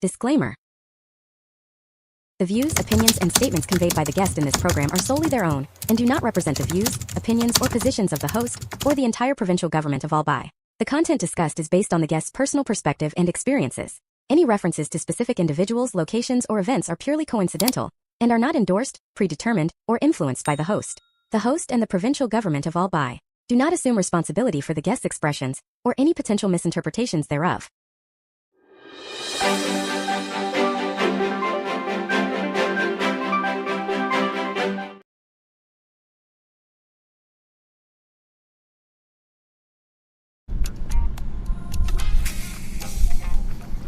Disclaimer. The views, opinions, and statements conveyed by the guest in this program are solely their own and do not represent the views, opinions, or positions of the host or the entire provincial government of Albay. The content discussed is based on the guest's personal perspective and experiences. Any references to specific individuals, locations, or events are purely coincidental and are not endorsed, predetermined, or influenced by the host. The host and the provincial government of Albay do not assume responsibility for the guest's expressions or any potential misinterpretations thereof.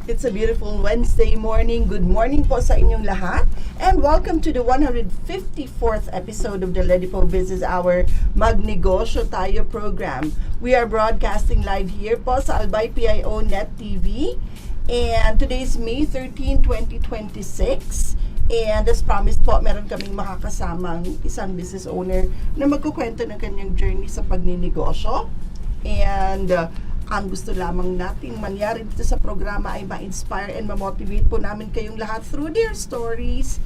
It's a beautiful Wednesday morning. Good morning po sa inyong lahat. And welcome to the 154th episode of the Ledipo Business Hour Negosyo Tayo program. We are broadcasting live here po sa Albay PIO Net TV. And today is May 13, 2026. And as promised po, meron kaming makakasamang isang business owner na magkukwento ng kanyang journey sa pagninegosyo. And ang gusto lamang nating mangyari dito sa programa ay ma-inspire and ma-motivate po namin kayong lahat through their stories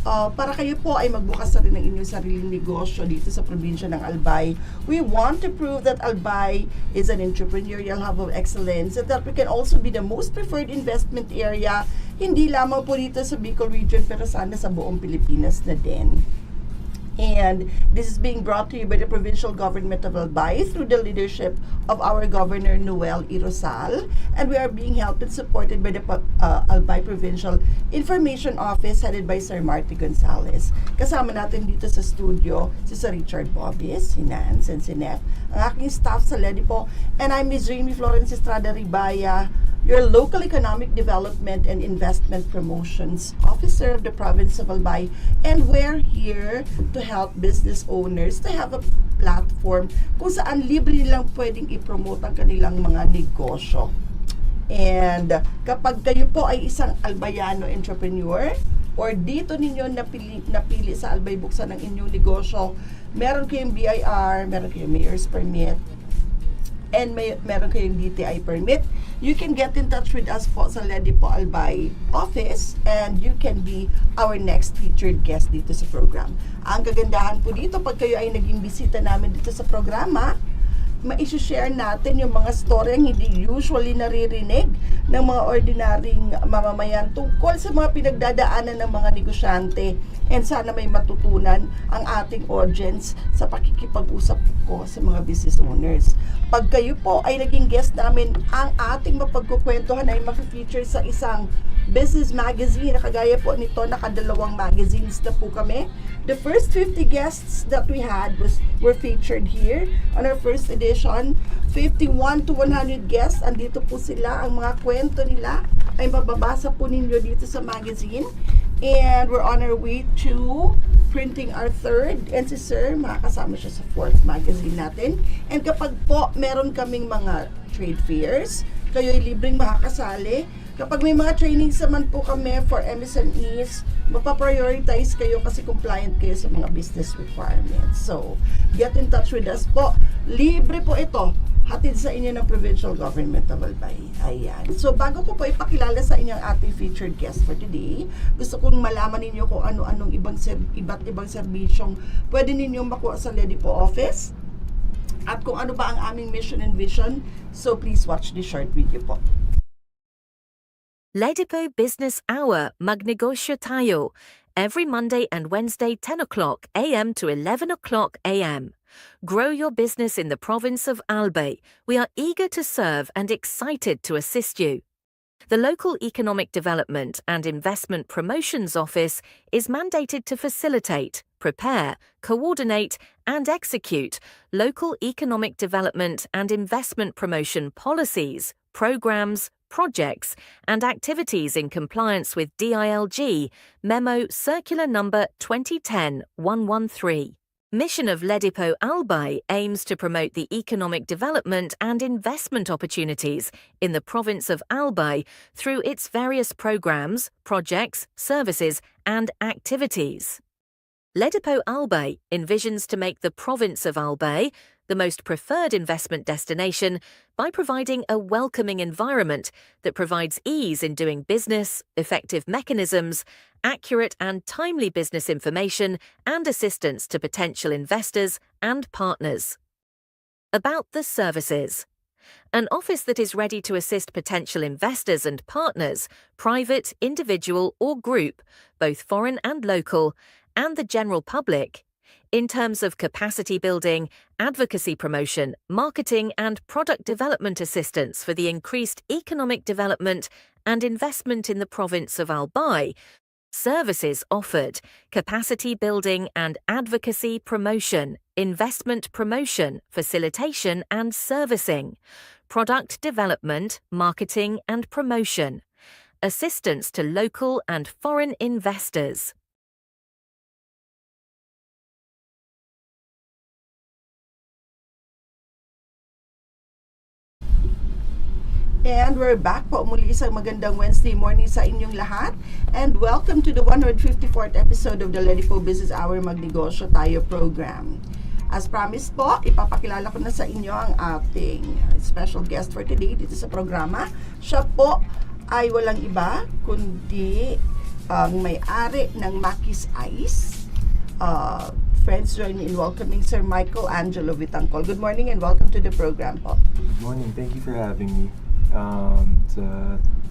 para kayo po ay magbukas na rin ng inyong sariling negosyo dito sa probinsya ng Albay. We want to prove that Albay is an entrepreneurial hub of excellence and that we can also be the most preferred investment area, hindi lamang po dito sa Mykl region pero sana sa buong Pilipinas na din. And this is being brought to you by the provincial government of Albay through the leadership of our Governor Noel Irosal, and we are being helped and supported by the Albay Provincial Information Office headed by Sir Marty Gonzalez. Kasama natin dito sa studio si Sir Richard Bobis, si Nance and si Nef, ang aking staff sa Ledipo, and I'm Ms. Jaymee Florence Estrada Ribaya, your local economic development and investment promotions officer of the province of Albay, and we're here to help business owners to have a platform kung saan libre nilang pwedeng i-promote ang kanilang mga negosyo. And kapag kayo po ay isang albayano entrepreneur or dito ninyo napili sa Albay buksan ng inyong negosyo, meron kayong BIR, meron kayong mayor's permit, and meron kayong DTI permit, you can get in touch with us po sa Ledipo Albay office and you can be our next featured guest dito sa program. Ang kagandahan po dito, pag kayo ay naging bisita namin dito sa programa, ma-share natin yung mga storyang hindi usually naririnig ng mga ordinaryong mamamayan tungkol sa mga pinagdadaanan ng mga negosyante, and sana may matutunan ang ating audience sa pakikipag-usap ko sa mga business owners. Pag kayo po ay naging guest namin, ang ating mapagkukwentuhan ay makifeature sa isang business magazine na kagaya po nito, nakadalawang magazines na po kami. The first 50 guests that we had were featured here on our first edition. 51 to 100 guests, andito po sila. Ang mga kwento nila ay mababasa po ninyo dito sa magazine. And we're on our way to printing our third. And si Sir, makakasama siya sa fourth magazine natin. And kapag po meron kaming mga trade fairs, kayo ay libreng makakasali. Kapag may mga trainings naman po kami for MSMEs, mapaprioritize kayo kasi compliant kayo sa mga business requirements. So, get in touch with us po. Libre po ito. Hatid sa inyo ng Provincial Government of Albay. Ayan. So, bago ko po ipakilala sa inyo ang ating featured guest for today, gusto kong malaman ninyo kung ano-anong iba't ibang serbisyong pwede ninyong makuha sa Ledipo office at kung ano ba ang aming mission and vision. So, please watch this short video po. Ledipo Business Hour Negosyo Tayo, every Monday and Wednesday 10 o'clock a.m. to 11 o'clock a.m. Grow your business in the province of Albay. We are eager to serve and excited to assist you. The local Economic Development and Investment Promotions Office is mandated to facilitate, prepare, coordinate, and execute local economic development and investment promotion policies, programs, projects, and activities in compliance with DILG Memo Circular Number 2010-113. Mission of Ledipo Albay aims to promote the economic development and investment opportunities in the province of Albay through its various programs, projects, services, and activities. Ledipo Albay envisions to make the province of Albay the most preferred investment destination by providing a welcoming environment that provides ease in doing business, effective mechanisms, accurate and timely business information, and assistance to potential investors and partners. About the services. An office that is ready to assist potential investors and partners, private, individual, or group, both foreign and local, and the general public, in terms of capacity building, advocacy promotion, marketing, and product development assistance for the increased economic development and investment in the province of Albay. Services offered: capacity building and advocacy promotion, investment promotion, facilitation and servicing, product development, marketing and promotion, assistance to local and foreign investors. And we're back po muli isang magandang Wednesday morning sa inyong lahat. And welcome to the 154th episode of the Ledipo Business Hour Magnegosyo Tayo program. As promised po, ipapakilala ko na sa inyo ang ating special guest for today dito sa programa. Siya po ay walang iba kundi ang may-ari ng Maki's Ice. Friends, join me in welcoming Sir Mykl Angelo Vitangcol. Good morning and welcome to the program po. Good morning. Thank you for having me. It's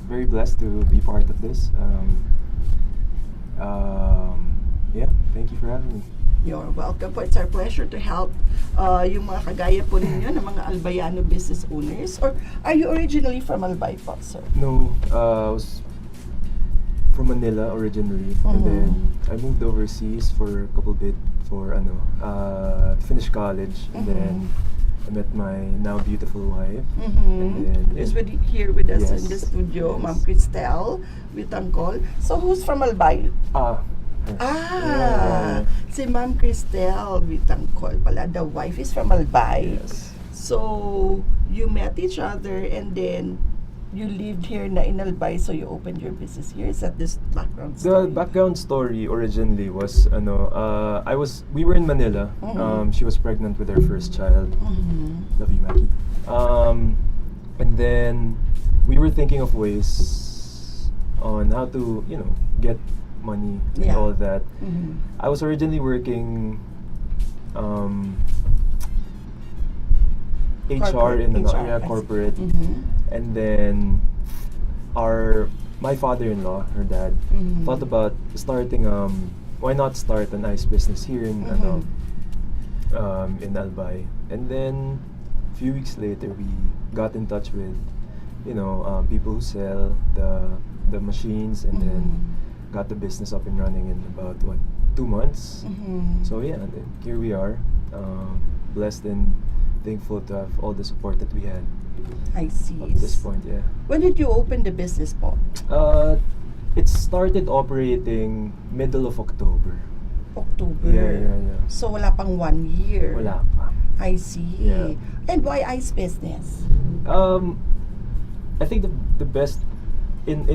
very blessed to be part of this. Yeah, thank you for having me. You're welcome po. It's our pleasure to help yung mga kagaya po ninyo ng mga Albayano business owners. Or are you originally from Albay po, sir? No, I was from Manila originally, and then I moved overseas for a couple bit for finish college, and then I met my now beautiful wife. And then Is here with us Yes, in the studio, yes. Ma'am Cristel Vitangcol. So who's from Albay? her. Yeah. Si Ma'am Cristel Vitangcol pala. The wife is from Albay. Yes. So you met each other and then you lived here na in Albay, so you opened your business here. Is that this background story? The background story originally was we were in Manila. She was pregnant with her first child. Love you, Maki. And then we were thinking of ways on how to, get money and Yeah. all that. I was originally working HR in the HR, I see. corporate. And then my father-in-law, her dad, thought about starting why not start an ice business here in Albay. And then a few weeks later we got in touch with people who sell the machines, and then got the business up and running in about 2 months. So yeah, then here we are, blessed and thankful to have all the support that we had I see. up to this point. Yeah. When did you open the business po? It started operating middle of October. October. Yeah. So wala pang 1 year. Wala pa. I see. Yeah. And why ice business? I think the best in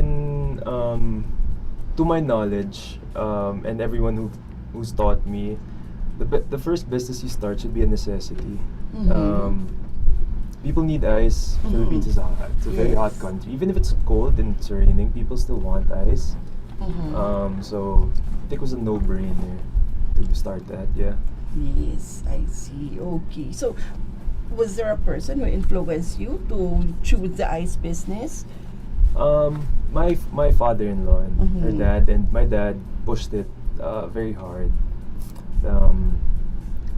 to my knowledge, and everyone who's taught me, the first business you start should be a necessity. People need ice. Philippines is hot. It's a very hot country. Even if it's cold and it's raining, people still want ice. So I think it was a no-brainer to start that. Yeah. Yes, I see. Okay. So was there a person who influenced you to choose the ice business? My father-in-law and her dad, and my dad pushed it very hard.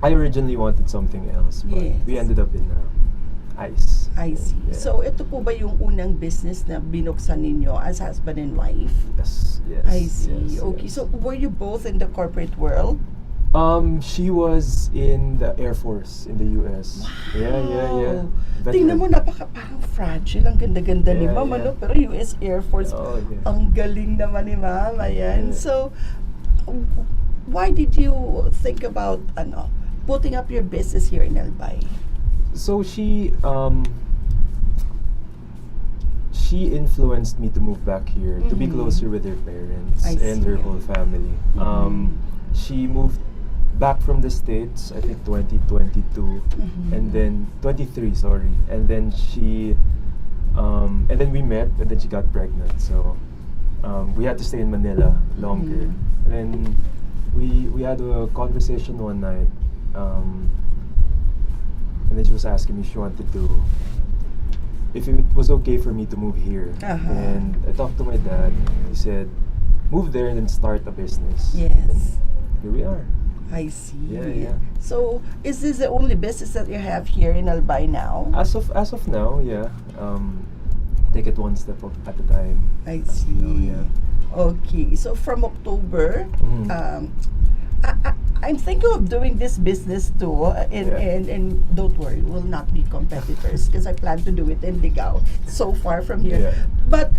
I originally wanted something else, but Yes. we ended up in ice. I see. Yeah. So ito po ba yung unang business na binuksan ninyo as husband and wife? Yes. I see. yes, Okay. yes. So were you both in the corporate world? She was in the Air Force in the US. Yeah. Tingnan mo, parang fragile. Ang ganda-ganda ni Yeah, Ma'am, yeah. ano? Pero US Air Force, Oh, yeah. ang galing naman ni Ma'am. Ayan. Yeah. So, why did you think about, putting up your business here in Albay? So she influenced me to move back here, to be closer with her parents I and see. her whole family. She moved back from the States, I think 2022, and then 23, sorry. And then and then we met, and then she got pregnant. So we had to stay in Manila longer. And then we had a conversation one night, and then she was asking me if she wanted to, if it was okay for me to move here. And I talked to my dad. He said, move there and then start a business. Yes. Here we are. I see. Yeah. So, is this the only business that you have here in Albay now? As of now, yeah. Take it one step at a time. I see. Yeah. Okay. So, from October, I'm thinking of doing this business too, and don't worry, we'll not be competitors because I plan to do it in Ligao, so far from here. Yeah. But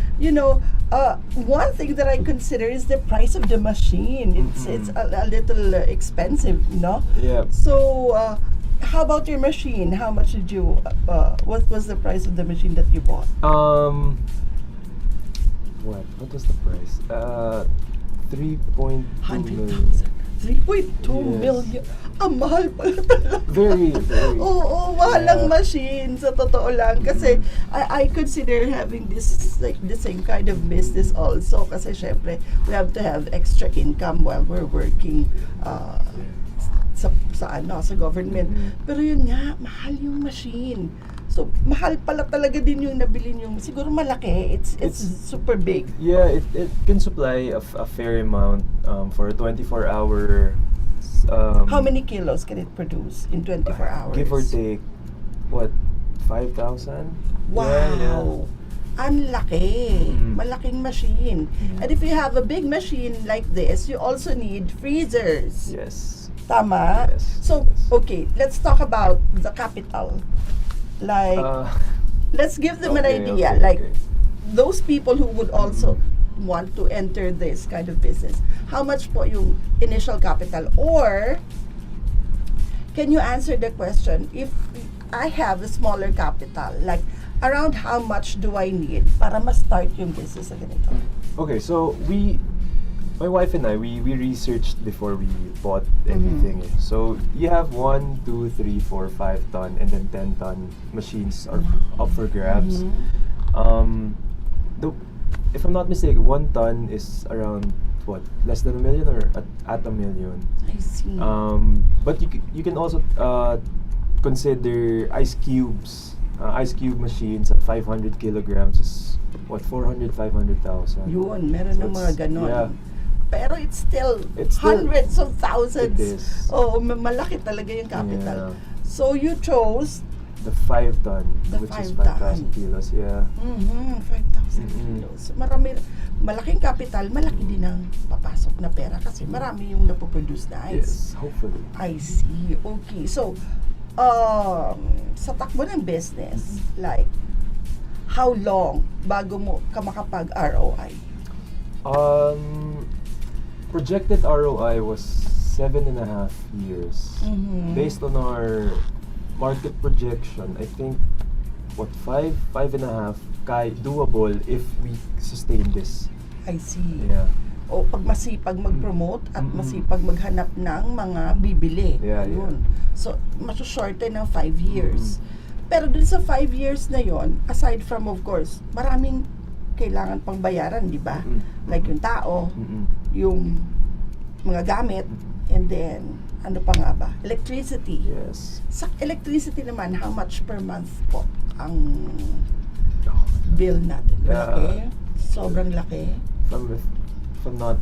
one thing that I consider is the price of the machine. It's a little expensive, no? Yeah. So, how about your machine? How much did you? What was the price of the machine that you bought? What was the price? 3.2 million. 3.2 Yes. million. Ang mahal pala talaga. Very. Oo, mahal ang machine. Sa totoo lang. Kasi I consider having this, like, the same kind of business also. Kasi syempre, we have to have extra income while we're working sa government. Pero yun nga, mahal yung machine. So, mahal pala talaga din yung nabili yung, siguro malaki. It's super big. Yeah, it can supply a fair amount for a 24-hour. How many kilos can it produce in 24 hours? Give or take, what, 5,000? Wow! Yeah. Ang laki. Malaking machine. And if you have a big machine like this, you also need freezers. Yes. Tama? Yes. So, okay, let's talk about the capital. Like, let's give them an idea. Those people who would also want to enter this kind of business, how much po yung initial capital? Or, can you answer the question, if I have a smaller capital, like, around how much do I need para ma-start yung business na ganito? Okay, so my wife and I, we researched before we bought everything. So you have 1, 2, 3, 4, 5 ton and then 10 ton machines are up for grabs. If I'm not mistaken, 1 ton is around what, less than $1 million or at $1 million. I see. But you can also consider ice cubes. Ice cube machines at 500 kilograms is what, 400, 500,000. Yun, meron ng mga ganon. Yeah. Pero it's still hundreds of thousands. It is. Oh, malaki talaga yung capital. Yeah. So you chose the 5 ton, which is 5,000 kilos. Yeah. 5,000 kilos. So, malaking capital, malaki din ang papasok na pera kasi marami yung napoproduce na ice. Yes, hopefully. I see. Okay. So, sa takbo ng business, like, how long bago mo ka makapag ROI? Projected ROI was 7.5 years. Based on our market projection, I think, what, 5.5, doable if we sustain this. I see. Yeah. O pag masipag mag-promote at masipag maghanap ng mga bibili. Yeah. So, masusshorten ng 5 years. Pero dun sa 5 years na yon, aside from, of course, maraming kailangan pang bayaran, di ba? Like yung tao, yung mga gamit, and then, ano pa nga ba? Electricity. Yes. Sa electricity naman, how much per month po ang bill natin? Laki? Sobrang laki? If I'm not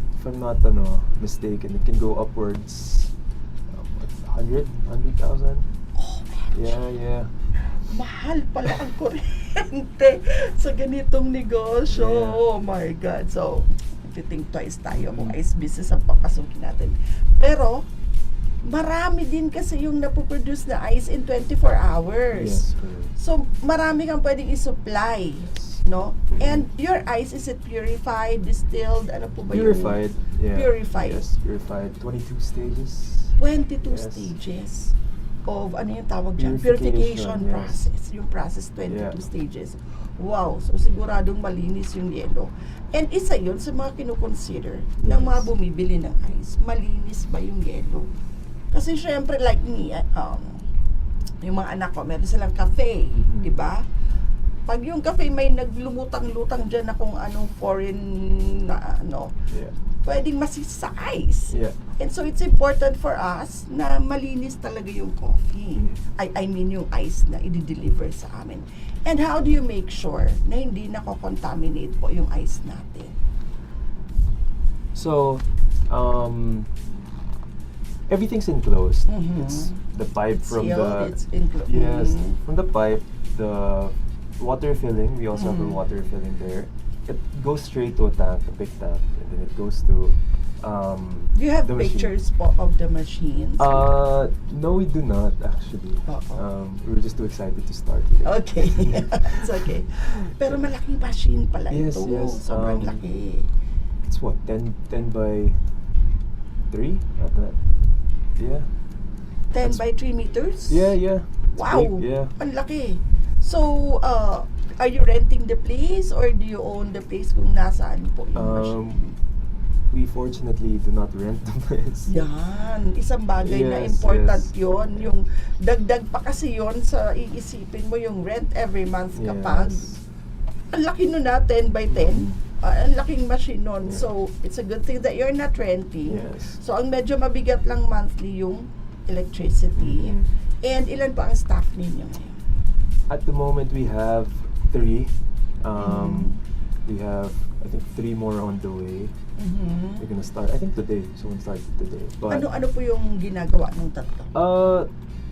mistaken, it can go upwards 100,000. Oh, Yeah. Mahal pala ang kuryente sa ganitong negosyo. Yeah. Oh my God. So, think twice tayo kung ice business ang papasukin natin. Pero, marami din kasi yung napoproduce na ice in 24 hours. Yes, correct. So, marami kang pwedeng isupply. No? And your ice, is it purified, distilled? Ano po ba Purified. Yeah. Purified. Yes, purified. 22 stages. 22 Yes. stages of, ano yung tawag dyan? Purification, Purification yes. process. Yung process, 22 Yeah. stages. Wow. So, siguradong malinis yung yelo. And isa yun sa mga kinukonsider ng Yes. mga bumibili ng ice. Malinis ba yung yelo? Kasi syempre like me, yung mga anak ko, meron silang cafe, di ba? Pag yung cafe may naglumutang-lutang dyan na kung anong foreign na pwedeng masisa sa ice. And so it's important for us na malinis talaga yung coffee. I mean yung ice na i-deliver sa amin. And how do you make sure na hindi nako-contaminate po yung ice natin? So, everything's enclosed. It's the pipe from Sealed, the it's enclosed. Yes, from the pipe, the water filling. We also have a water filling there. It goes straight to a tank, a big tank, and then it goes to. Do you have the machine. pictures po of the machines? No, we do not actually. We were just too excited to start with it. Okay, it's okay. Pero malaking machine pala Yes, ito. yes. Sobrang laki. It's what 10 by 3 at that. Yeah. 10 by 3 meters? Yeah. It's Wow! big, yeah. Ang laki. So, are you renting the place or do you own the place kung nasaan po yung machine? We fortunately do not rent the place. Yan, isang bagay na Yes, important yes. yon. Yung dagdag pa kasi yon sa iisipin mo yung rent every month kapag ang laki nun na 10 by 10. Ang laking machine nun. So, it's a good thing that you're not renting. Yes. So, ang medyo mabigat lang monthly yung electricity. And ilan pa ang staff ninyo ngayon? At the moment, we have 3. We have, I think, 3 more on the way. We're gonna start, I think today. Someone started today. But Ano po yung ginagawa ng tatlo?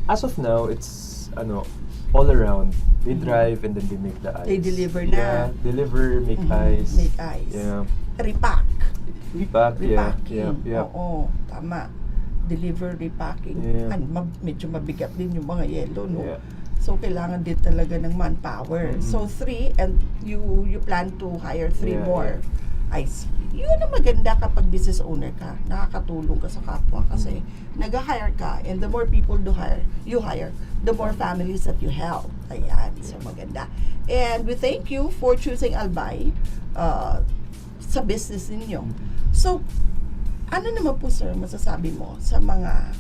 as of now, it's all around. They drive and then they make the ice. They deliver na. Yeah, deliver, make ice. Make ice. Yeah. Repack. Repack, yeah. Repacking. Yeah. Oo, tama. Deliver, repacking. Yeah. Medyo mabigat din yung mga yellow, no? Yeah. So, kailangan din talaga ng manpower. So, 3 and you plan to hire 3 more. I see. Yun ang maganda kapag business owner ka. Nakakatulong ka sa kapwa kasi nag-hire ka and the more people you hire, the more families that you help. Ayan. So, maganda. And we thank you for choosing Albay sa business ninyo. So, ano naman po sir masasabi mo sa mga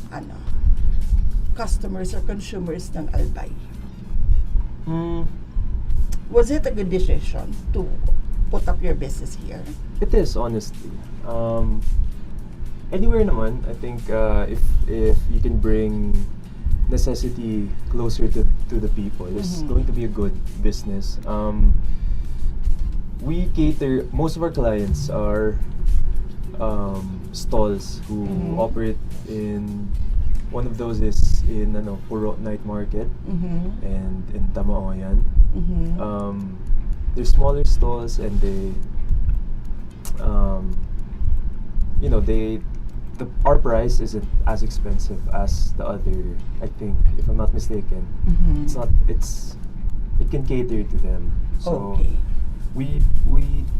customers or consumers ng Albay? Was it a good decision to put up your business here? It is, honestly. Anywhere naman, I think if you can bring necessity closer to the people, it's going to be a good business. We cater, most of our clients are stalls who operate in, one of those is in Puro Night Market and in Tamaoyan. They're smaller stalls and they our price isn't as expensive as the other, I think, if I'm not mistaken. It can cater to them. So we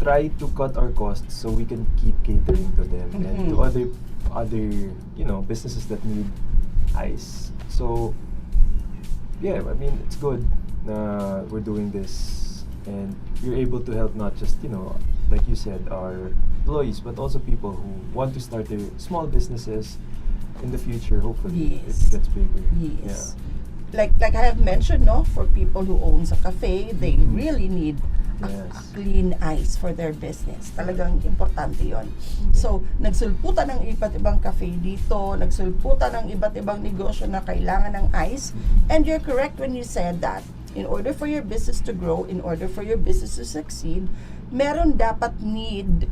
try to cut our costs so we can keep catering to them and to other businesses that need ice. So yeah, I mean, it's good we're doing this and you're able to help not just like you said, our employees, but also people who want to start their small businesses in the future. Hopefully, it gets bigger. Yes. Yeah. Like I have mentioned, for people who owns a cafe, they really need a clean ice for their business. Talagang importante yon. So, nagsulputan ng iba't ibang cafe dito, nagsulputan ng iba't ibang negosyo na kailangan ng ice. And you're correct when you said that in order for your business to grow, in order for your business to succeed, meron dapat need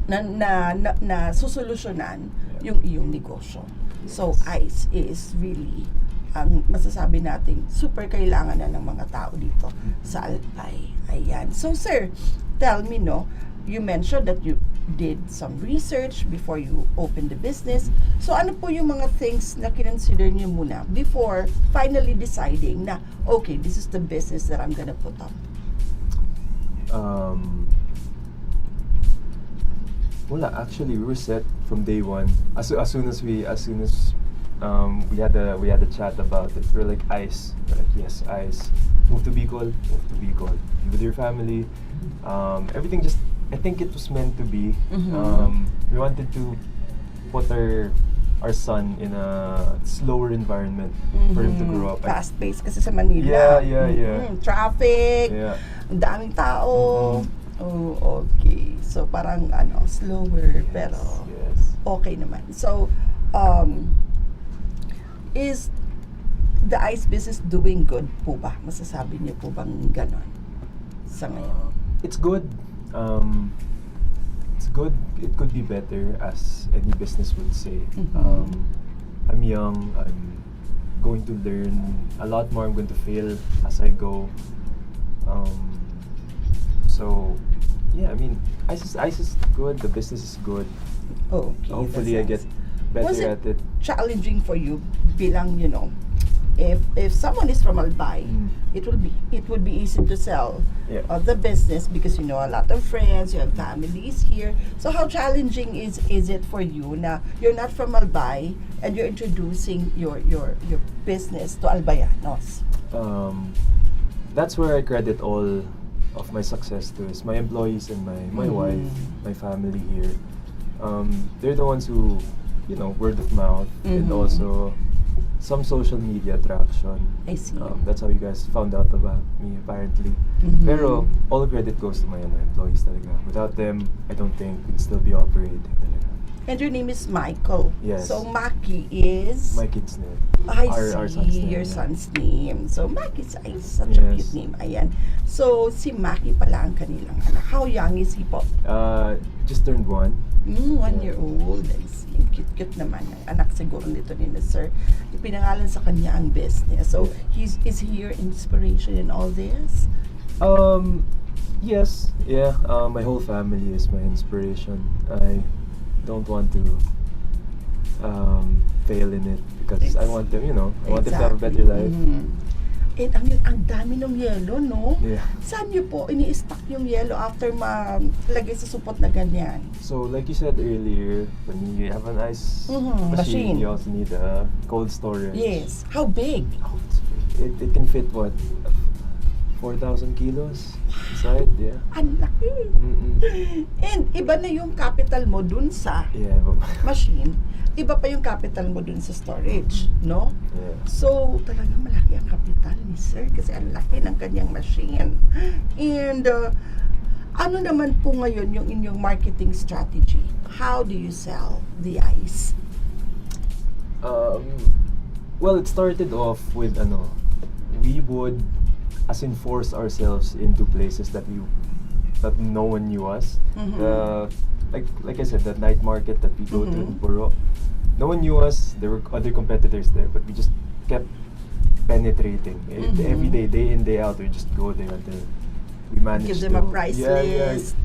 na susolusyonan yung iyong negosyo. So, ice is really ang masasabi nating super kailangan na ng mga tao dito sa Albay. Ayan. So, sir, tell me, you mentioned that you did some research before you opened the business. So, ano po yung mga things na kinonsider niyo muna before finally deciding na, okay, this is the business that I'm gonna put up? Wala, actually, we were set from day one. As soon as we had a chat about it, we were like, ice. We're like, yes, ice. Move to Bicol. Be with your family. Everything just, I think it was meant to be. We wanted to put our our son in a slower environment for him to grow up. Fast-paced kasi sa Manila. Yeah. Traffic, Yeah. ang daming tao. Oh, okay. So parang slower pero Yes. okay naman. So is the ice business doing good po ba? Masasabi niyo po bang ganon sa ngayon? It's good. It's good. It could be better, as any business would say. I'm young. I'm going to learn a lot more. I'm going to fail as I go. So, yeah. I mean, ice is good. The business is good. Okay. Hopefully, I that's get nice. Was better it at it. challenging for you bilang, if someone is from Albay, it would be easy to sell the business because a lot of friends, you have families here. So how challenging is it for you na you're not from Albay and you're introducing your business to Albayanos? That's where I credit all of my success to, is my employees and my wife, my family here. They're the ones who, word of mouth, and also some social media traction. I see. That's how you guys found out about me, apparently. Pero all credit goes to my employees talaga. Without them, I don't think we'd still be operating talaga. And your name is Mykl. Yes. So Maki is My kid's name. I Our see, son's name, your yeah. son's name. So Maki is such a cute Yes. name. Ayan. So si Maki pala ang kanilang anak. How young is he po? Just turned 1. 1 year old. I see. Cute naman. Ang anak siguro nito ni Sir. Ipinangalan sa kanya ang business. So is he your inspiration in all this? Yes. Yeah. My whole family is my inspiration. I don't want to fail in it because I want them, I want them to have a better life. And ang dami ng yelo, no? Yeah. Saan niyo po ini-stock yung yelo after malagay sa supot na ganyan? So, like you said earlier, when you have an ice machine. you also need a cold storage. Yes. How big? Oh, it can fit what? 4,000 kilos inside, yeah. Ang laki. And iba na yung capital mo dun sa Yeah, machine. Iba pa yung capital mo dun sa storage, no? yeah. So, talagang malaki ang capital ni Sir kasi ang laki ng kanyang machine. And, ano naman po ngayon yung inyong marketing strategy? How do you sell the ice? Well, it started off with we would force ourselves into places that no one knew us. Like I said, the night market that we go to in Buro, no one knew us. There were other competitors there, but we just kept penetrating. Every day in, day out, we just go there until we managed Give them to a price yeah, list,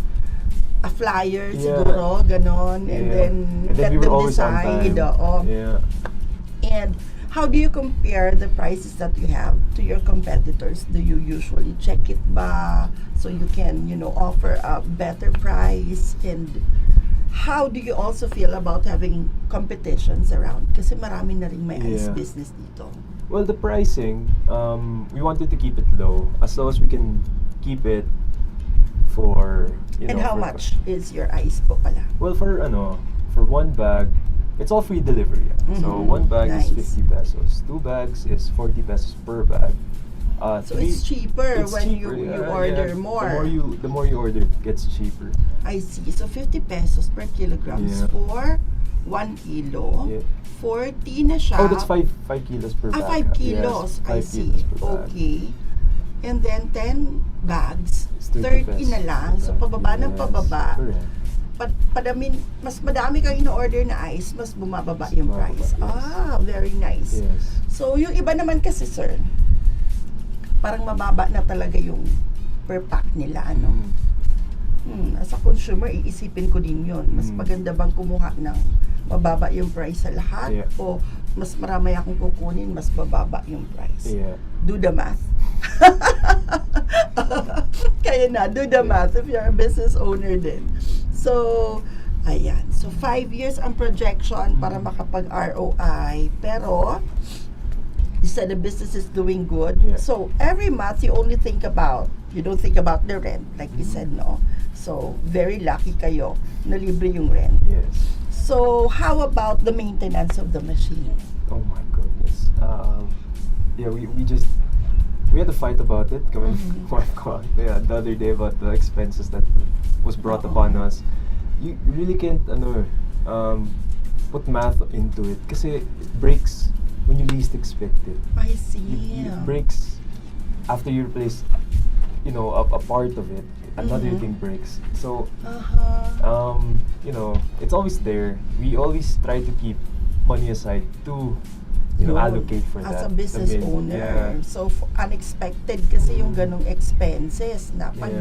a flyer Yeah. siguro, ganon, and then let we were them always on decide. time. Yeah. And how do you compare the prices that you have to your competitors? Do you usually check it ba so you can, offer a better price? And how do you also feel about having competitions around? Kasi marami na rin may ice Yeah. business dito. Well, the pricing, we wanted to keep it low as we can keep it for, And how for- much is your ice po pala? Well, for one bag, it's all free delivery. So one bag Nice. is 50 pesos. 2 bags is 40 pesos per bag. So it's cheaper it's when cheaper, you yeah, order yeah. more. The more you order, it gets cheaper. I see. So 50 pesos per kilograms Yeah. for 1 kilo. Yeah. 40 na siya. Oh, that's 5 kilos per bag. 5 kilos. Yes, I 5 see. kilos per bag. Okay. And then 10 bags, It's 30 pesos na lang. per So bag. pababa ng Yes, pababa. correct. Mas madami kang in-order na ice, mas bumababa yung bumababa, price. yes. Very nice. Yes. So yung iba naman kasi, sir, parang mababa na talaga yung per pack nila, ano? As a consumer, iisipin ko din yun. Mas maganda bang kumuha ng mababa yung price sa lahat? Yeah. O mas marami akong kukunin, mas bababa yung price? Yeah. Do the math. Kaya na, do the math if you're a business owner din. So, ayan. So, 5 years ang projection para makapag-ROI. Pero, said the business is doing good. Yeah. So every month you only think about, you don't think about the rent, like you said, no? So very lucky kayo na libre yung rent. Yes. So how about the maintenance of the machine? Oh my goodness. Yeah, we had a fight about it coming from wife ko. Yeah, the other day about the expenses that was brought upon us. You really can't put math into it kasi it breaks when you least expect it. I see. It breaks after you replace, a part of it. Another thing breaks. So, it's always there. We always try to keep money aside to, allocate for that. As a business owner. Yeah. So, unexpected kasi yung ganong expenses na pag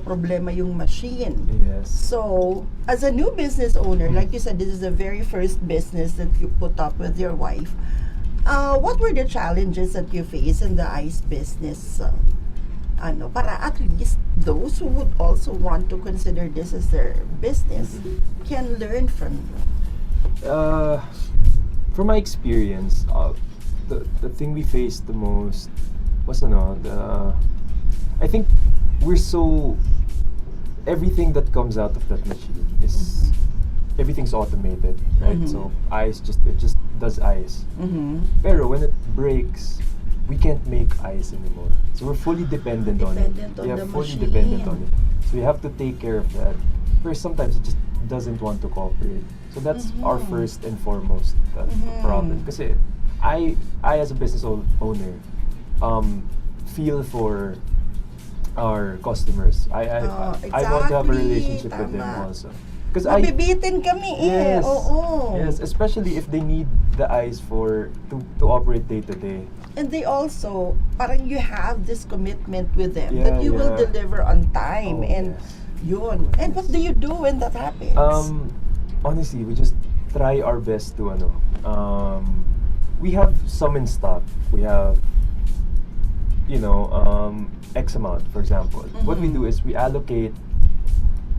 problema yung machine. Yes. So, as a new business owner, like you said, this is the very first business that you put up with your wife. What were the challenges that you faced in the ice business? Para at least those who would also want to consider this as their business can learn from you. From my experience, the thing we faced the most was I think everything that comes out of that machine is everything's automated, right? So it just does ice. Pero when it breaks, we can't make ice anymore. So we're fully dependent on it. Fully dependent on it. So we have to take care of that. Where sometimes it just doesn't want to cooperate. So that's our first and foremost problem. Kasi I as a business owner, feel for our customers. I want to have a relationship with them also. Because Mabibitin kami yes, Oo. yes, especially if they need the ice to operate day to day. And they also, parang you have this commitment with them Yeah, that you will yeah. deliver on time. Oh, And yes. yun. And what do you do when that happens? Honestly, we just try our best to we have some in stock. We have X amount, for example. What we do is we allocate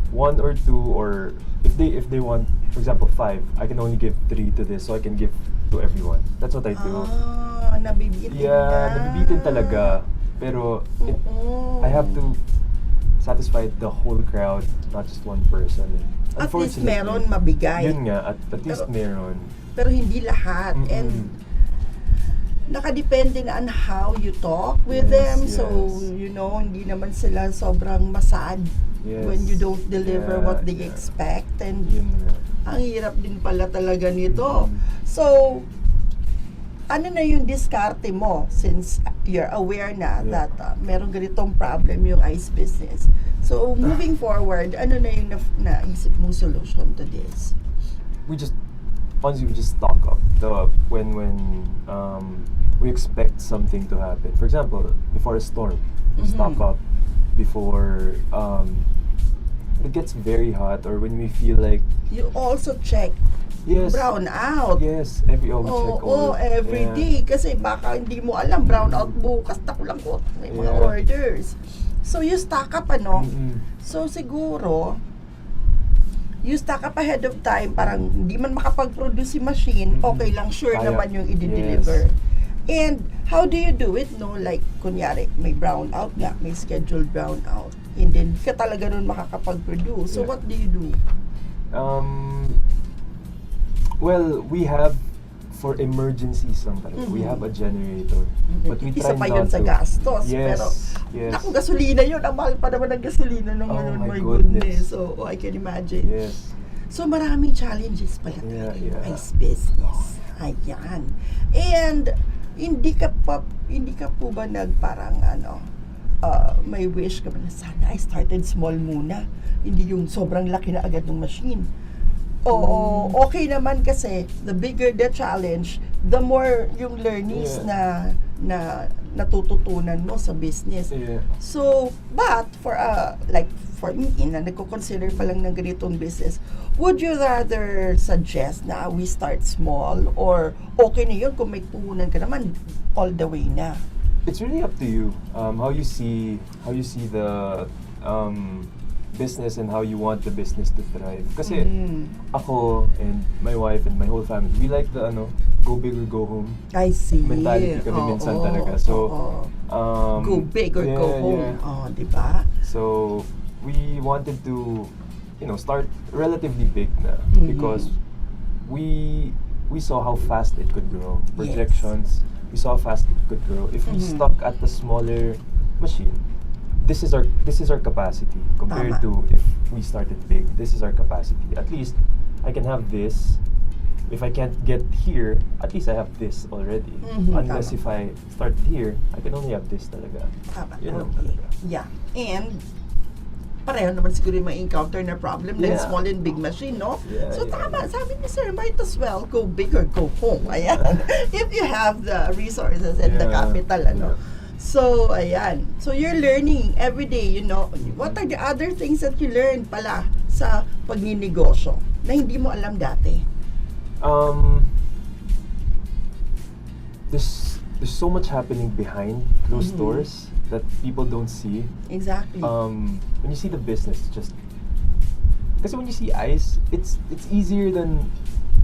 one or two, or if they want, for example, 5, I can only give 3 to this, so I can give to everyone. That's what I do. Nabibitin Yeah, na. nabibitin talaga. Pero I have to satisfy the whole crowd, not just one person. At least Unfortunately, meron mabigay. Yun nga, at least meron. Pero hindi lahat. And nakadepende na on how you talk with Yes, them. yes. So, hindi naman sila sobrang masad Yes. when you don't deliver Yeah, what they yeah. expect. And Yun nga. ang hirap din pala talaga nito. So, ano na yung diskarte mo since you're aware na that meron ganitong problem yung ice business? So, moving forward, ano na yung naisip mong solution to this? Honestly, we just stock up. When we expect something to happen. For example, before a storm, we stock up. Before it gets very hot, or when we feel like You also check yes, brown out. yes, we check all. Every Yeah. day. Kasi baka hindi mo alam, brown out bukas, takulangkot. May mga Yeah. orders. So, you stock up, So, siguro, you stock up ahead of time, parang hindi man makapag-produce si machine, okay lang, sure Kaya. naman yung i-deliver. Yes. And, how do you do it, no? Like, kunyari, may brown out nga, may scheduled brown out. And then, di ka talaga nun makakapag-produce. So, Yeah. what do you do? Well, we have for emergencies lang talaga. We have a generator. But we Isa try pa not yun sa to. gastos. Yes, Pero, yes. naku, gasolina yun. Ang mahal pa naman ng gasolina nung Oh ngayon. my My goodness. goodness. So, I can imagine. Yes. So, maraming challenges pala Yeah, talaga yung yeah. ice business. Ayan. And, hindi ka po ba parang may wish ka ba na sana I started small muna? Hindi yung sobrang laki na agad ng machine. Oo, okay naman kasi the bigger the challenge, the more yung learnings Yeah. na natututunan mo sa business. Yeah. So, but for me na nagko-consider pa lang ng ganitong business, would you rather suggest na we start small, or okay na yun kung may puhunan ka naman all the way na? It's really up to you. How you see the business and how you want the business to thrive. Kasi ako and my wife and my whole family, we like the go big or go home I see. mentality kami minsan talaga. So, go big or go home. yeah. Diba? So, we wanted to, start relatively big na because we saw how fast it could grow. Projections, we saw how fast it could grow. If we stuck at the smaller machine, this is our capacity compared to if we started big. This is our capacity. At least I can have this. If I can't get here, at least I have this already. Unless if I start here, I can only have this talaga. Yun lang talaga. Yeah. And pareho naman siguro yung ma-encounter na problem ng small and big machine, no? Yeah, So tama, sabi ni Sir, might as well go big or go home. Ayan. If you have the resources and the capital, ano. So, ayan. So you're learning every day, what are the other things that you learn pala sa pagninegosyo na hindi mo alam dati? There's so much happening behind closed doors that people don't see. Exactly. When you see the business, kasi when you see ice, it's easier than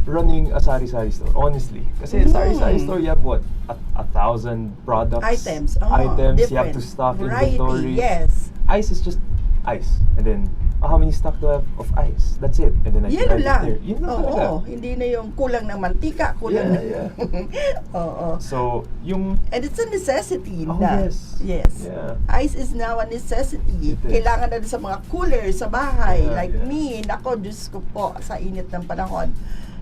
running a sari-sari store, honestly. Kasi sari-sari store, you have what? 1,000 products. Items. You have to stock variety, inventory. Yes. Ice is just ice. And then, how many stock do I have of ice? That's it. And then I Yun can lang. there. Yun lang talaga. Hindi na yung kulang ng mantika, kulang ng... So, And it's a necessity Oh, na. yes. Yeah. Ice is now a necessity. It is. Kailangan na sa mga cooler sa bahay. Yeah, Me, nako, Diyos ko po, sa init ng panahon.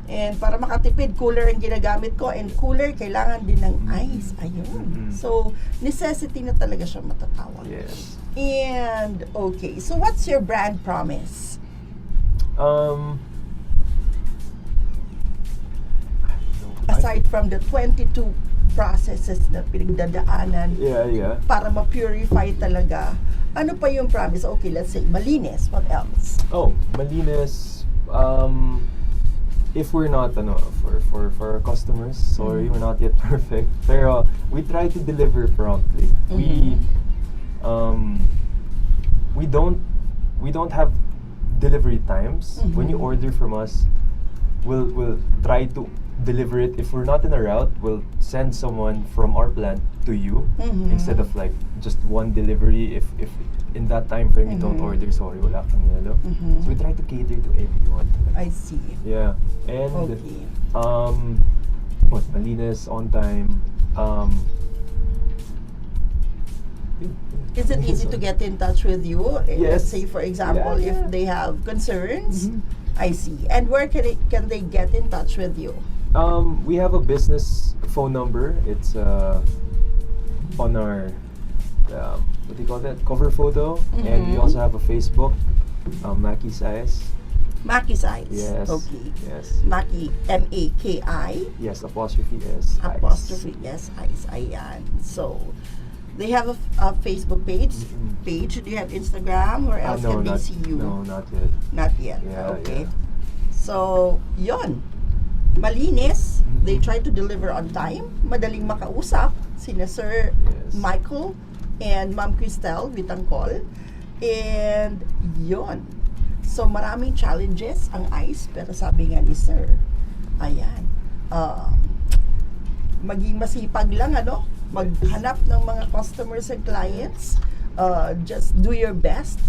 And para makatipid, cooler ang ginagamit ko. And cooler, kailangan din ng ice. Ayun. So, necessity na talaga siya matatawag. Yes. And, okay. So, what's your brand promise? Aside from the 22 processes na pinagdadaanan para ma-purify talaga, ano pa yung promise? Okay, let's say, malinis. What else? Malinis. If we're not, for our customers, sorry, we're not yet perfect. Pero we try to deliver promptly. We don't have delivery times. When you order from us, we'll try to deliver it. If we're not in a route, we'll send someone from our plant to you instead of like just one delivery. If in that time frame you don't order, sorry, wala kang yelo. So we try to cater to everyone. I see. Yeah. And Okay. malinis, on time. Is it easy to get in touch with you? Yes. Let's say, for example, if they have concerns. I see. And where can they get in touch with you? We have a business phone number. It's on our what do you call that? Cover photo. And we also have a Facebook, Maki Size. Maki Size. Yes. Okay. Yes. Maki, M-A-K-I. Yes, apostrophe S. Apostrophe S, Ice. Ayan. So, they have a Facebook page. Do you have Instagram? Or else can they see you? No, not yet. Not yet. Yeah, Okay. yeah. So, yon. Malinis. They try to deliver on time. Madaling makausap. Sina Sir Mykl and Ma'am Cristel Vitangkol. And yon. So, maraming challenges ang ICE. Pero sabi nga ni Sir, ayan. Maging masipag lang, maghanap ng mga customers and clients. Just do your best.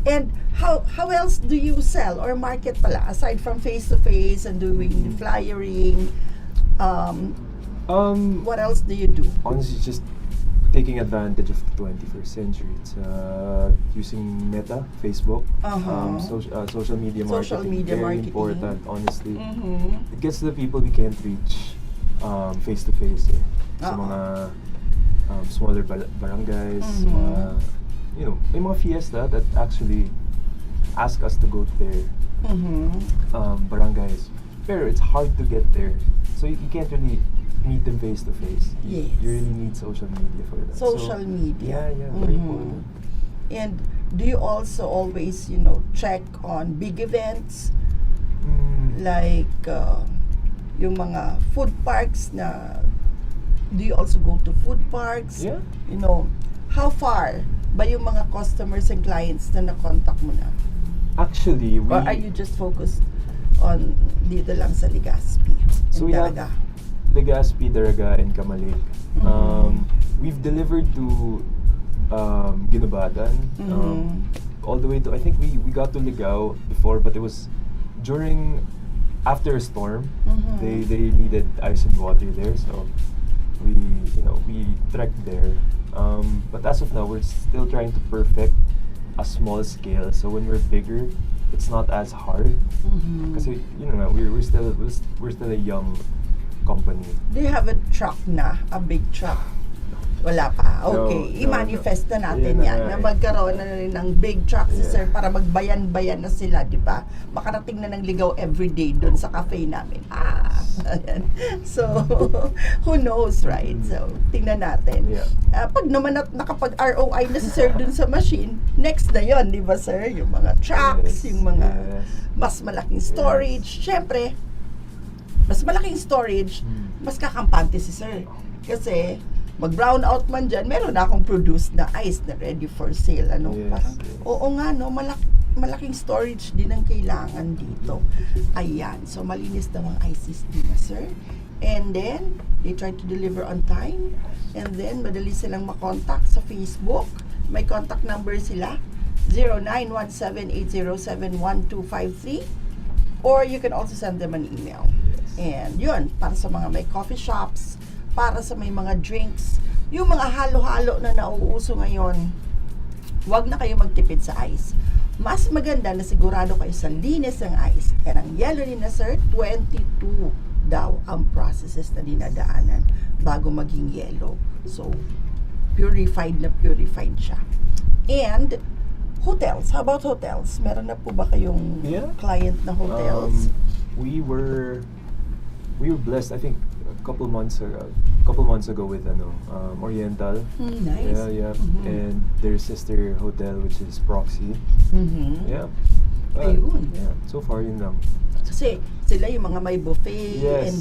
And how else do you sell or market pala aside from face-to-face and doing the flyering? What else do you do? Honestly, just taking advantage of the 21st century. It's using Meta, Facebook, social media marketing. Social media very marketing. important, honestly. It gets to the people we can't reach face-to-face. Sa mga smaller barangays, may mga fiesta that actually ask us to go to their barangays. Pero it's hard to get there. So you can't really meet them face to face. Yes. You really need social media for that. Social media. Yeah, very important. And do you also always, check on big events? Like, yung mga food parks na, do you also go to food parks? Yeah. How far ba yung mga customers and clients na na-contact mo na? Actually, Or are you just focused on dito lang sa Legazpi? So we have Legazpi, Daraga, and Kamalik. We've delivered to Ginubatan, all the way to, I think we got to Ligao before, but it was after a storm. They needed ice and water there, so we trekked there. But as of now, we're still trying to perfect a small scale, so when we're bigger, it's not as hard. Kasi we're still a young company. Do you have a truck na? A big truck? Wala pa. Okay. No, I-manifest na natin Yeah, yan. Na magkaroon na rin ng big truck si Sir para magbayan-bayan na sila, di ba? Makarating na ng Ligaw everyday doon sa cafe namin. Ayan. So, who knows, right? So, tingnan natin. Yeah. Pag naman nakapag-ROI na si Sir doon sa machine, next na yon, di ba, Sir? Yung mga trucks, yung mga mas malaking storage. Siyempre, mas malaking storage, mas kakampante si Sir. Kasi, mag-brown out man dyan, meron na akong produce na ice na ready for sale. Oo nga, no, malaking storage din ang kailangan dito. Ayan, so malinis na mga ices din na, Sir. And then, they try to deliver on time. And then, madali silang makontakt sa Facebook. May contact number sila, 0917-807-1253. Or you can also send them an email. And yun, para sa mga may coffee shops, para sa may mga drinks, yung mga halo-halo na nauuso ngayon, huwag na kayo magtipid sa ice. Mas maganda na sigurado kayo sa linis ng ice. And ang yellow ni na, Sir, 22 daw ang processes na dinadaanan bago maging yellow. So, purified siya. And, hotels. How about hotels? Meron na po ba kayong client na hotels? We were blessed, I think, a couple months ago with Oriental. Nice. Yeah. And their sister hotel, which is Proxy. Yeah. Ayun. Yeah. So far, yun lang. Kasi sila yung mga may buffet and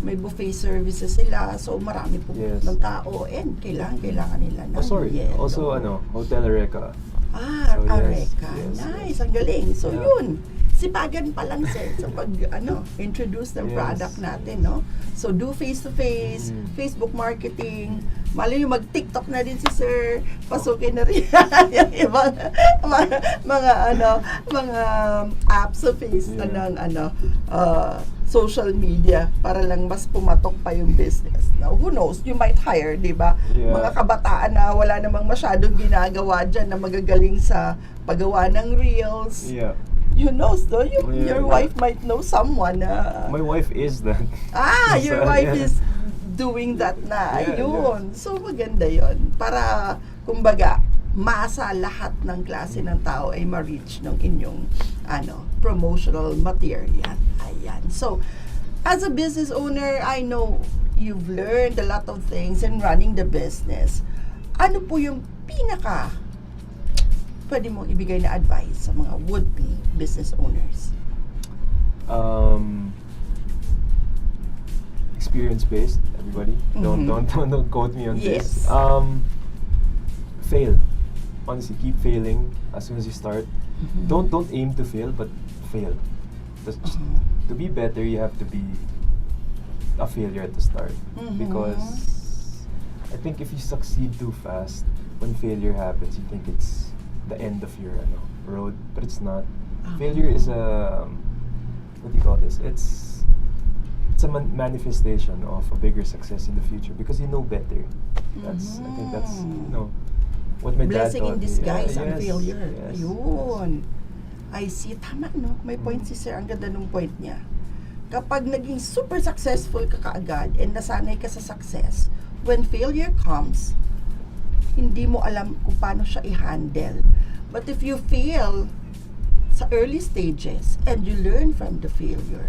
may buffet services sila. So marami po ng tao and kailangan nila ng yellow. Also Hotel Areca. So, Areca. Nice. Ang galing. So yun. Sipagan pa lang, Sir, sa introduce ng product natin, no? So, do face-to-face, Facebook marketing, mali yung mag-TikTok na din si Sir, pasukin na rin yung ibang mga apps sa face ng social media para lang mas pumatok pa yung business. Now, who knows, you might hire, di ba? Mga kabataan na wala namang masyadong ginagawa dyan na magagaling sa paggawa ng reels. You know, so your wife might know someone. My wife is that. Your wife is doing that na. Ayun. So, maganda yon. Para, kumbaga, masa lahat ng klase ng tao ay ma-reach ng inyong promotional material. Ayan. So, as a business owner, I know you've learned a lot of things in running the business. Ano po yung pwede mong ibigay na advice sa mga would-be business owners? Experience-based, everybody. Don't quote me on this. Fail. Honestly, keep failing as soon as you start. Don't aim to fail, but fail. To be better, you have to be a failure at the start. Because I think if you succeed too fast, when failure happens, you think it's the end of your road, but it's not. Failure is what do you call this? It's a manifestation of a bigger success in the future because you know better. I think that's what my blessing dad taught in disguise me. ang failure. Ayun. I see, tama, no? May point si Sir, ang ganda ng point niya. Kapag naging super successful ka kaagad and nasanay ka sa success, when failure comes, hindi mo alam kung paano siya i-handle. But if you fail sa early stages and you learn from the failure,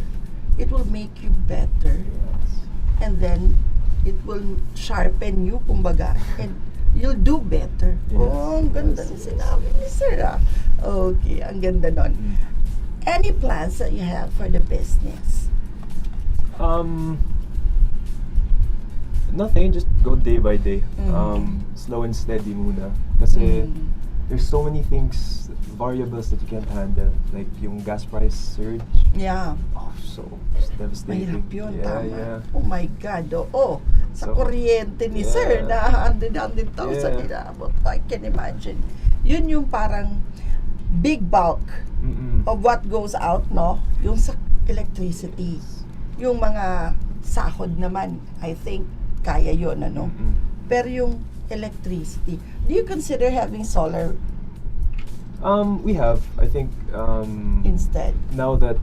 it will make you better. And then, it will sharpen you, kumbaga, and you'll do better. Ang ganda ng sinabi ni Sir. Okay, ang ganda nun. Any plans that you have for the business? Nothing, just go day by day. Slow and steady muna. Kasi there's so many things, variables that you can't handle. Like yung gas price surge. Yeah. Oh, so it's devastating. Mahirap yun, Yeah, tama. yeah. Oh my God, oo. Sa So, kuryente ni yeah. Sir, na 100,000 Yeah. inaabot. I can imagine. Yun yung parang big bulk of what goes out, no? Yung sa electricity. Yung mga sahod naman, I think, kaya yun, ano? Pero yung electricity, do you consider having solar We have, I think, instead? now that,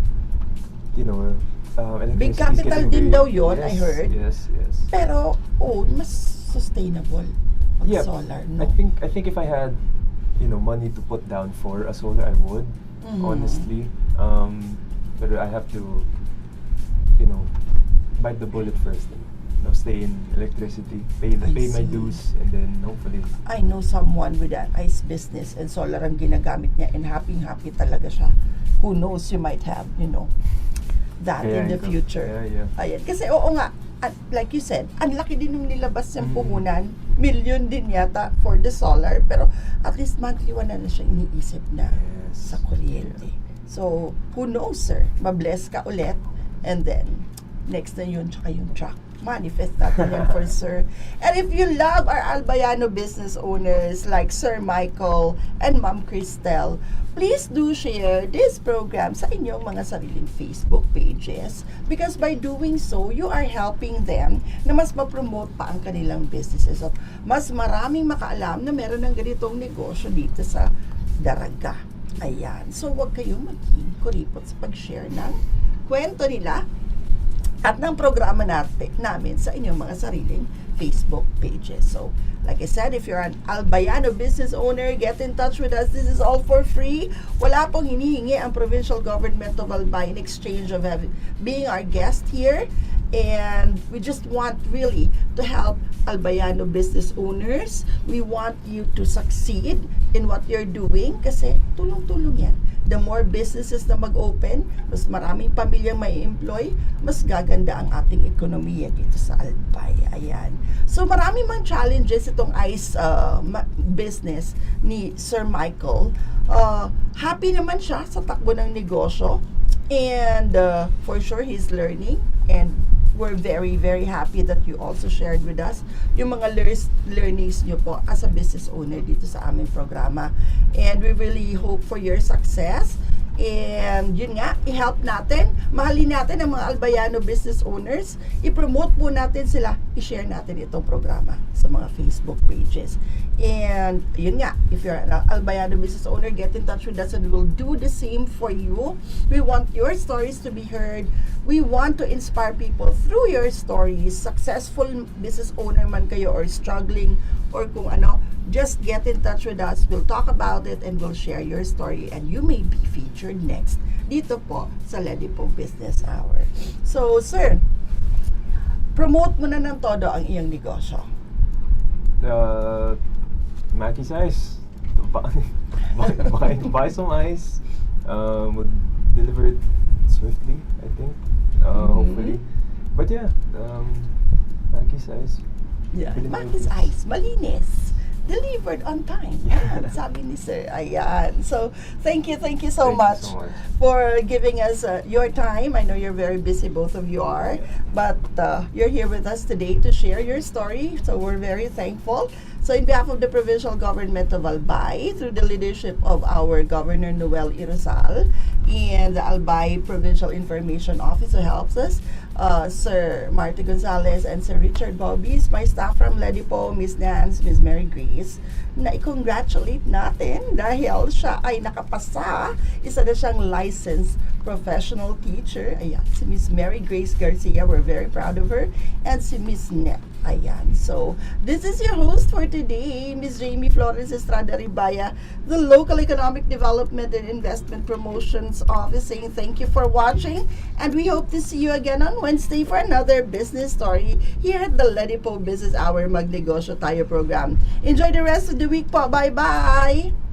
Big electricity is capital getting din very- daw yun, I yes, heard. Yes, yes. Pero, mas sustainable pag Yeah, solar, no? I think if I had, money to put down for a solar, I would, honestly. But I have to, bite the bullet first. Stay in electricity, pay I my see. dues, and then hopefully. I know someone with an ice business and solar ang ginagamit niya and happy talaga siya. Who knows, you might have, that in the Kaya ito. future. Yeah. Ayan. Kasi oo nga, like you said, ang laki din nung nilabas niyang puhunan. Million din yata for the solar. Pero at least monthly wala na siya iniisip na Yes. sa kuryente. So, who knows, sir? Mabless ka ulit. And then, next na yun, tsaka yung truck. Manifest natin yan for Sir. And if you love our Albayano business owners like Sir Mykl and Ma'am Cristel, please do share this program sa inyong mga sariling Facebook pages because by doing so, you are helping them na mas ma-promote pa ang kanilang businesses. So, mas maraming makaalam na meron ng ganitong negosyo dito sa Daraga. Ayan. So, huwag kayong maging kuripot sa pag-share ng kwento nila at ng programa namin sa inyong mga sariling Facebook pages. So, like I said, if you're an Albayano business owner, get in touch with us. This is all for free. Wala pong hinihingi ang provincial government of Albay in exchange of being our guest here. And we just want really to help Albayano business owners. We want you to succeed in what you're doing kasi tulong-tulong yan. The more businesses na mag-open, mas maraming pamilyang may employ, mas gaganda ang ating ekonomiya dito sa Albay. Ayan. So maraming mga challenges itong ice business ni Sir Mykl. Happy naman siya sa takbo ng negosyo. And for sure, he's learning. And we're very, very happy that you also shared with us yung mga learnings nyo po as a business owner dito sa aming programa. And we really hope for your success. And yun nga, i-help natin, mahalin natin ang mga Albayano business owners, i-promote po natin sila, i-share natin itong programa sa mga Facebook pages. And yun nga, if you're an Albayano business owner, get in touch with us and we'll do the same for you. We want your stories to be heard. We want to inspire people through your stories. Successful business owner man kayo or struggling or kung ano, just get in touch with us. We'll talk about it and we'll share your story and you may be featured next dito po sa Ledipo Business Hour. So, sir, promote mo na ng todo ang iyong negosyo. Maki size. Buy some ice. Would deliver it swiftly, I think. Hopefully. But yeah, Maki size. Yeah, Delivered Maki's yes. Ice, malinis. Delivered on time. Ayan, sabi ni Sir. Ayan. So, thank you so Thank you much so much. for giving us your time. I know you're very busy, both of you are. But you're here with us today to share your story. So, we're very thankful. So, in behalf of the Provincial Government of Albay, through the leadership of our Governor Noel Irosal and the Albay Provincial Information Office who helps us, Sir Marty Gonzalez and Sir Richard Bobbies, my staff from Ledipo, Miss Nance, Miss Mary Grace, na i-congratulate natin dahil siya ay nakapasa. Isa na siyang licensed professional teacher. Ayan, si Miss Mary Grace Garcia, we're very proud of her. And si Miss Net. Ayan, so this is your host for today, Miss Jaymee Florence Estrada Ribaya, the Local Economic Development and Investment Promotions Office, saying thank you for watching, and we hope to see you again on Wednesday for another business story here at the Ledipo Business Hour Magnegosyo Tayo program. Enjoy the rest of the week po. Bye-bye!